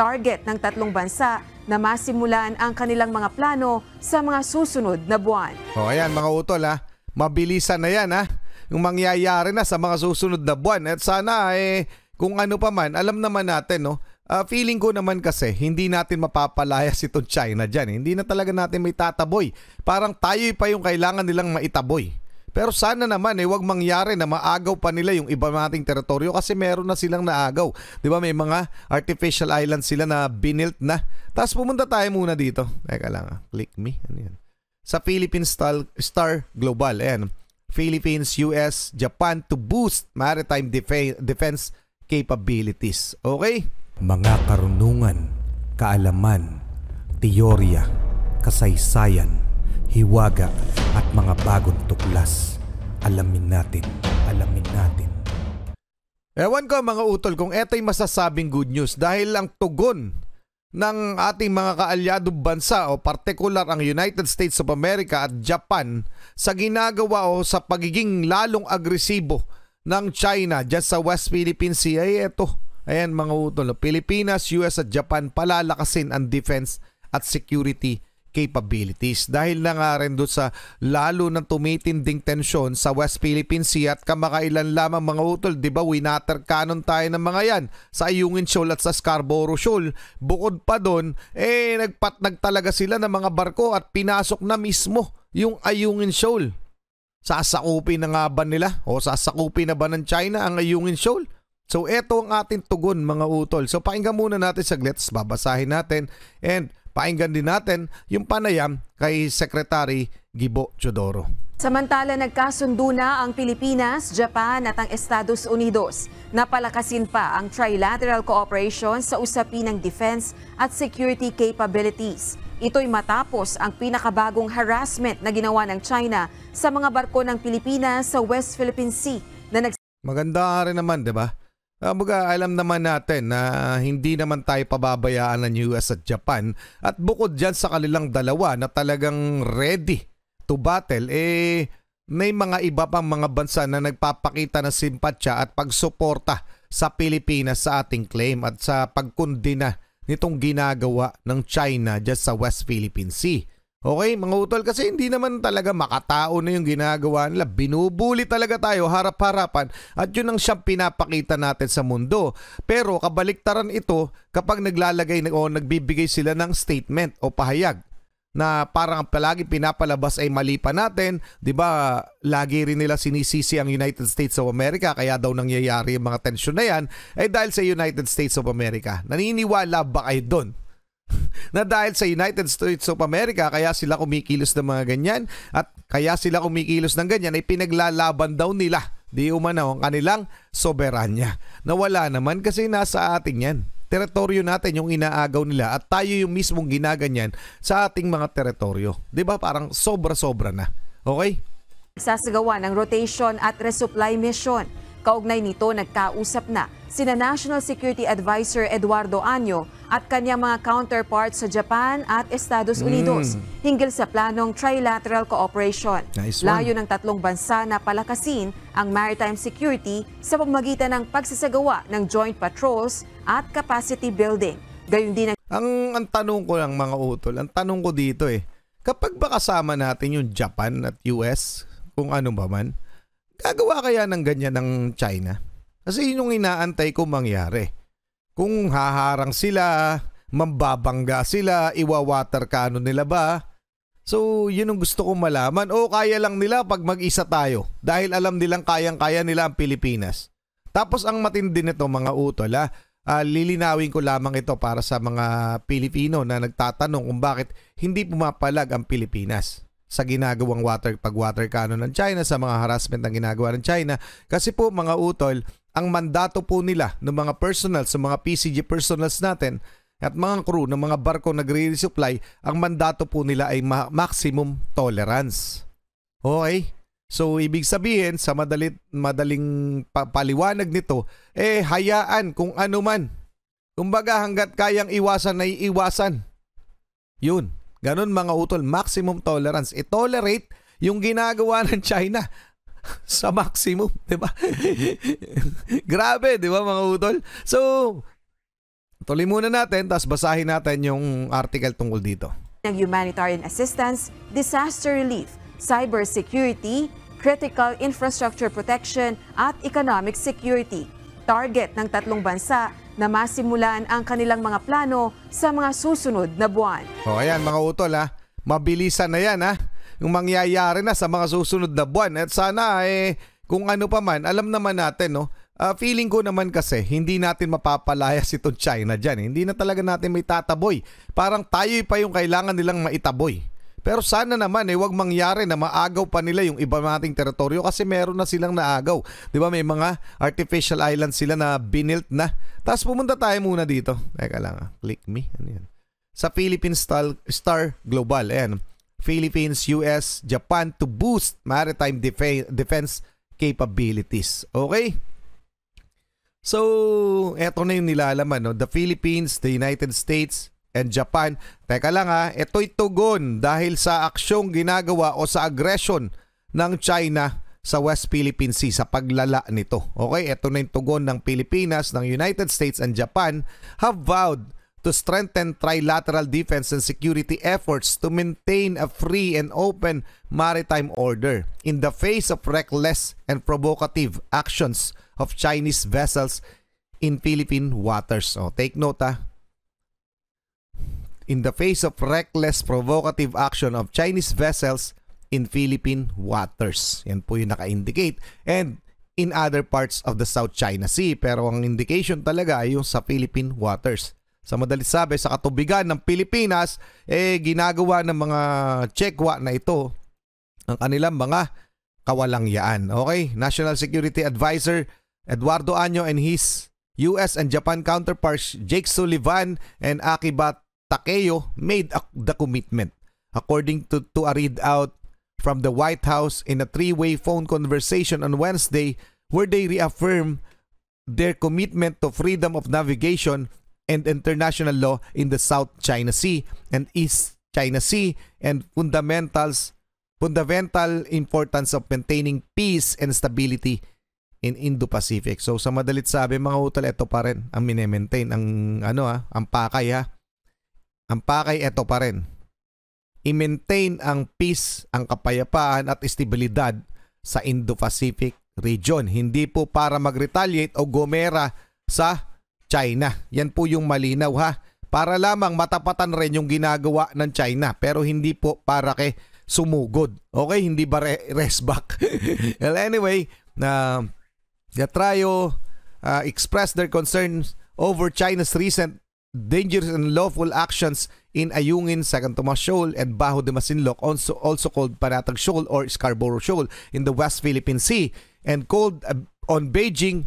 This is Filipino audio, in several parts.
Target ng tatlong bansa na masimulan ang kanilang mga plano sa mga susunod na buwan. O ayan mga utol ha, mabilisan na yan ha, yung mangyayari na sa mga susunod na buwan. At sana kung ano pa man, alam naman natin no, feeling ko naman kasi hindi natin mapapalayas itong China dyan. Hindi na talaga natin may tataboy. Parang tayo pa yung kailangan nilang maitaboy. Pero sana naman wag mangyari na maagaw pa nila yung iba nating teritoryo kasi meron na silang naagaw. 'Di ba may mga artificial islands sila na binilt na. Tapos pumunta tayo muna dito. Teka lang, click me. Ano yan? Sa Philippines Star Global. Ayan. Philippines, US, Japan to boost maritime defense capabilities. Okay? Mga karunungan, kaalaman, teorya, kasaysayan, hiwaga at mga bagong tuklas. Alamin natin. Ewan ko mga utol kung eto'y masasabing good news dahil ang tugon ng ating mga kaalyadong bansa o partikular ang United States of America at Japan sa ginagawa o sa pagiging lalong agresibo ng China dyan sa West Philippine Sea ay eto. Ayan mga utol, Pilipinas, US at Japan palalakasin ang defense at security capabilities dahil na nga rin doon sa lalo ng tumitinding tensyon sa West Philippine Sea at kamakailan lamang mga utol, di ba winater cannon tayo ng mga yan sa Ayungin Shoal at sa Scarborough Shoal. Bukod pa doon, nagpatnag talaga sila ng mga barko at pinasok na mismo yung Ayungin Shoal. Sasakupin na nga ba nila o sasakupin na ba ng China ang Ayungin Shoal? So eto ang ating tugon mga utol. So pakinggan muna natin saglit, babasahin natin and pakinggan din natin yung panayam kay Secretary Gibo Teodoro. Samantala, nagkasundo na ang Pilipinas, Japan at ang Estados Unidos. Napalakasin pa ang trilateral cooperation sa usapin ng defense at security capabilities. Ito'y matapos ang pinakabagong harassment na ginawa ng China sa mga barko ng Pilipinas sa West Philippine Sea na Maganda rin naman, di ba? Alam naman natin na hindi naman tayo pababayaan ng US at Japan at bukod dyan sa kanilang dalawa na talagang ready to battle, may mga iba pang mga bansa na nagpapakita ng simpatsya at pagsuporta sa Pilipinas sa ating claim at sa pagkundina nitong ginagawa ng China dyan sa West Philippine Sea. Okay, mga utol, kasi hindi naman talaga makatao na yung ginagawa nila. Binubuli talaga tayo harap-harapan at yun ang siyang pinapakita natin sa mundo. Pero kabaliktaran ito kapag naglalagay o nagbibigay sila ng statement o pahayag na parang palagi pinapalabas ay mali pa natin. 'Di ba? Lagi rin nila sinisisi ang United States of America kaya daw nangyayari yung mga tensyon na yan ay dahil sa United States of America. Naniniwala ba kayo doon? Na dahil sa United States of America kaya sila kumikilos ng mga ganyan at kaya sila kumikilos ng ganyan ay pinaglalaban daw nila di umano ang kanilang soberanya. Nawala naman kasi nasa atin yan. Teritoryo natin yung inaagaw nila at tayo yung mismong ginaganyan sa ating mga teritoryo. Di ba parang sobra-sobra na. Okay? Sasagawa ng rotation at resupply mission. Kaugnay nito, nagkausap na sina National Security Advisor Eduardo Año at kanyang mga counterparts sa Japan at Estados Unidos hinggil sa planong trilateral cooperation. Nice one. Layo ng tatlong bansa na palakasin ang maritime security sa pamamagitan ng pagsasagawa ng joint patrols at capacity building. Gayun din ang tanong ko lang mga utol, ang tanong ko dito kapag ba kasama natin yung Japan at US, kung ano ba man, gagawa kaya ng ganyan ng China? Kasi yun yung inaantay ko mangyari. Kung haharang sila, mambabangga sila, iwawater cannon nila ba? So yun yung gusto kong malaman. O kaya lang nila pag mag-isa tayo dahil alam nilang kayang-kaya nila ang Pilipinas. Tapos ang matindi nito mga utol, lilinawin ko lamang ito para sa mga Pilipino na nagtatanong kung bakit hindi pumapalag ang Pilipinas sa ginagawang water cannon ng China, sa mga harassment ng ginagawa ng China. Kasi po mga utol, ang mandato po nila ng mga personals, sa mga PCG personals natin at mga crew ng mga barko nagre-resupply, ang mandato po nila ay maximum tolerance. Okay? So ibig sabihin, sa madaling paliwanag nito, hayaan kung ano man. Kumbaga hanggat kayang iwasan ay iwasan. Yun. Ganon mga utol, maximum tolerance. I-tolerate yung ginagawa ng China sa maximum, di ba? Grabe, di ba mga utol? So, Tuloy muna natin, tapos basahin natin yung article tungkol dito. Ng humanitarian assistance, disaster relief, cybersecurity, critical infrastructure protection at economic security. Target ng 3 bansa na masimulan ang kanilang mga plano sa mga susunod na buwan. O ayan mga utol ha, mabilisan na yan ha, yung mangyayari na sa mga susunod na buwan. At sana kung ano pa man, alam naman natin no, feeling ko naman kasi hindi natin mapapalayas itong China dyan. Hindi na talaga natin may tataboy. Parang tayo pa yung kailangan nilang maitaboy. Pero sana naman wag mangyari na maagaw pa nila yung iba nating teritoryo kasi meron na silang naagaw. 'Di ba may mga artificial islands sila na binilt na. Tapos pumunta tayo muna dito. Teka lang, click me. Ano yan? Sa Philippines Star Global. Ayan. Philippines, US, Japan to boost maritime defense capabilities. Okay? So, eto na yung nilalaman, no? The Philippines, the United States, and Japan. Teka lang ito'y tugon dahil sa aksyong ginagawa o sa aggression ng China sa West Philippine Sea, sa paglala nito. Okay, ito na yung tugon ng Pilipinas, ng United States, and Japan have vowed to strengthen trilateral defense and security efforts to maintain a free and open maritime order in the face of reckless and provocative actions of Chinese vessels in Philippine waters. So, take note in the face of reckless provocative action of Chinese vessels in Philippine waters. Yan po yung naka-indicate. And in other parts of the South China Sea. Pero ang indication talaga ay yung sa Philippine waters. Sa madalit sabi, sa katubigan ng Pilipinas, ginagawa ng mga Chekwa na ito ang kanilang mga kawalangyaan. Okay? National Security Advisor Eduardo Año and his US and Japan counterparts Jake Sullivan and Akibat Takeo made the commitment, according to a readout from the White House in a 3-way phone conversation on Wednesday, where they reaffirmed their commitment to freedom of navigation and international law in the South China Sea and East China Sea, and fundamental importance of maintaining peace and stability in Indo-Pacific. So sa madalit sabi mga utol, ito pa rin ang mine-maintain ang ang pakay Ang pakay ito pa rin. I-maintain ang peace, ang kapayapaan at estabilidad sa Indo-Pacific region. Hindi po para mag-retaliate o gumera sa China. Yan po yung malinaw Para lamang matapatan rin yung ginagawa ng China. Pero hindi po para kay sumugod. Okay? Hindi ba rest back? Well, anyway, the trio expressed their concerns over China's recent dangerous and lawful actions in Ayungin, Second Tomas Shoal, and Bajo de Masinloc, also called Panatag Shoal or Scarborough Shoal in the West Philippine Sea, and called on Beijing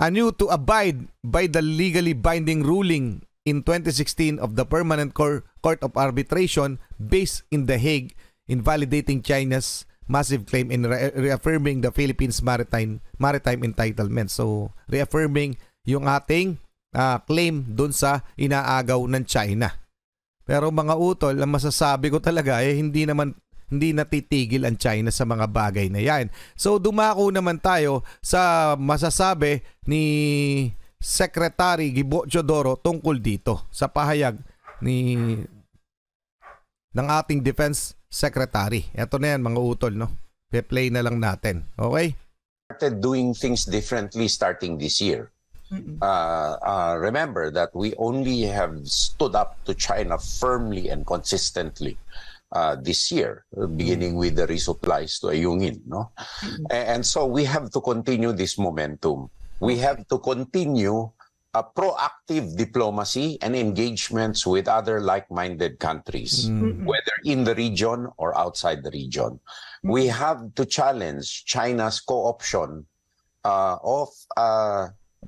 anew to abide by the legally binding ruling in 2016 of the Permanent Court of Arbitration based in The Hague, invalidating China's massive claim and reaffirming the Philippines' maritime entitlement. So, reaffirming yung ating claim dun sa inaagaw ng China. Pero mga utol, ang masasabi ko talaga hindi natitigil ang China sa mga bagay na yan. So dumako naman tayo sa masasabi ni Secretary Gibo Teodoro tungkol dito sa pahayag ng ating Defense Secretary. Ito na yan mga utol, no? Pe-play na lang natin. Okay? Started doing things differently starting this year. Remember that we only have stood up to China firmly and consistently this year, beginning with the resupplies to Ayungin, no? And so we have to continue this momentum. We have to continue a proactive diplomacy and engagements with other like-minded countries, whether in the region or outside the region. We have to challenge China's co-option of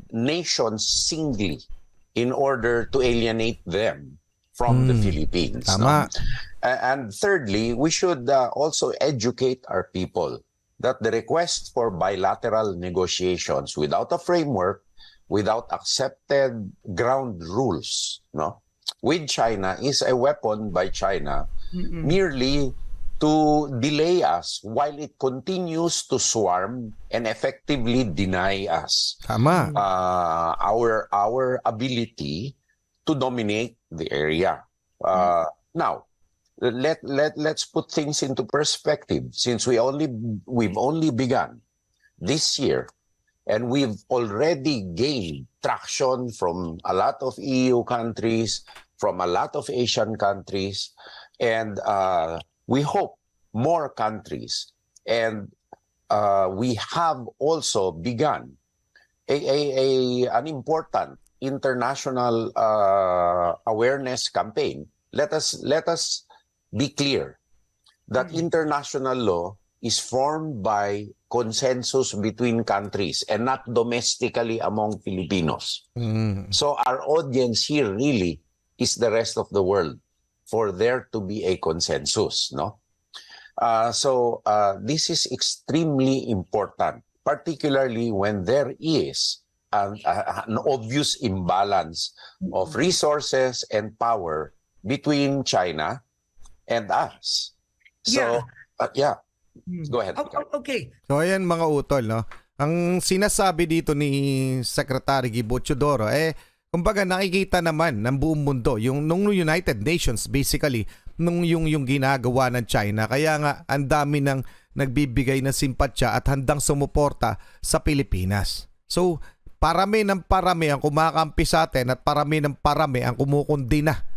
nations singly in order to alienate them from the Philippines. No? And thirdly, we should also educate our people that the request for bilateral negotiations without a framework, without accepted ground rules, no, with China is a weapon by China merely to delay us while it continues to swarm and effectively deny us Tama. our ability to dominate the area. Now, let's put things into perspective. Since we've only begun this year, and we've already gained traction from a lot of EU countries, from a lot of Asian countries, and we hope more countries. And we have also begun an important international awareness campaign. Let us be clear that international law is formed by consensus between countries and not domestically among Filipinos. So our audience here really is the rest of the world for there to be a consensus, no? So this is extremely important, particularly when there is an obvious imbalance of resources and power between China and us. So, go ahead. Okay. So ayan mga utol, no? Ang sinasabi dito ni Secretary Gibo Teodoro, kumbaga nakikita naman ng buong mundo, yung nung United Nations basically, nung yung ginagawa ng China. Kaya nga ang dami ng nagbibigay ng simpatsya at handang sumuporta sa Pilipinas. So parami ng parami ang kumakampi sa atin at parami ng parami ang kumukundina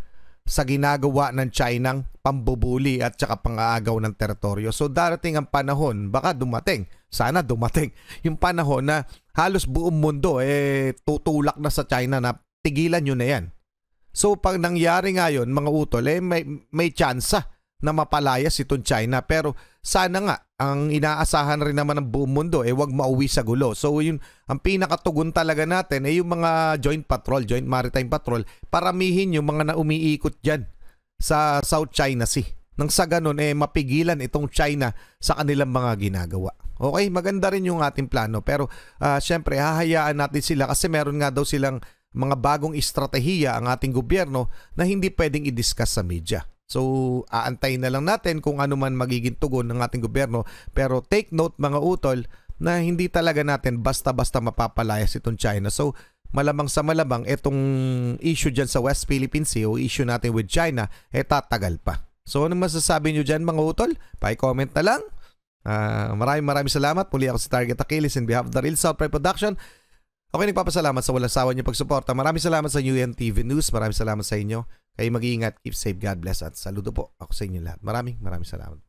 sa ginagawa ng Chinang pambubuli at saka pang-aagaw ng teritoryo. So darating ang panahon, baka dumating, sana dumating, yung panahon na halos buong mundo tutulak na sa China na tigilan nyo na yan. So pag nangyari ngayon mga utol, may tsansa na mapalayas itong China, pero sana nga ang inaasahan rin naman ng buong mundo wag mauwi sa gulo. So yun, ang pinakatugon talaga natin yung mga joint maritime patrol, paramihin yung mga na umiikot dyan sa South China Sea. Nang sa ganun mapigilan itong China sa kanilang mga ginagawa. Okay, maganda rin yung ating plano, pero syempre hahayaan natin sila kasi meron nga daw silang mga bagong estratehiya ang ating gobyerno na hindi pwedeng i-discuss sa media. So, aantayin na lang natin kung ano man magiging tugon ng ating gobyerno. Pero take note mga utol na hindi talaga natin basta-basta mapapalayas itong China. So, malamang sa malamang itong issue dyan sa West Philippine Sea o issue natin with China, tatagal pa. So, ano masasabi nyo dyan mga utol? Pa-comment na lang. Maraming salamat. Muli ako si Target Achilles in behalf of the Real South Pride Production. Okay, nagpapasalamat sa walang sawa niyo pagsuporta. Maraming salamat sa UNTV News. Maraming salamat sa inyo. Kayo mag-iingat, keep safe, God bless, at saludo po ako sa inyo lahat. Maraming salamat.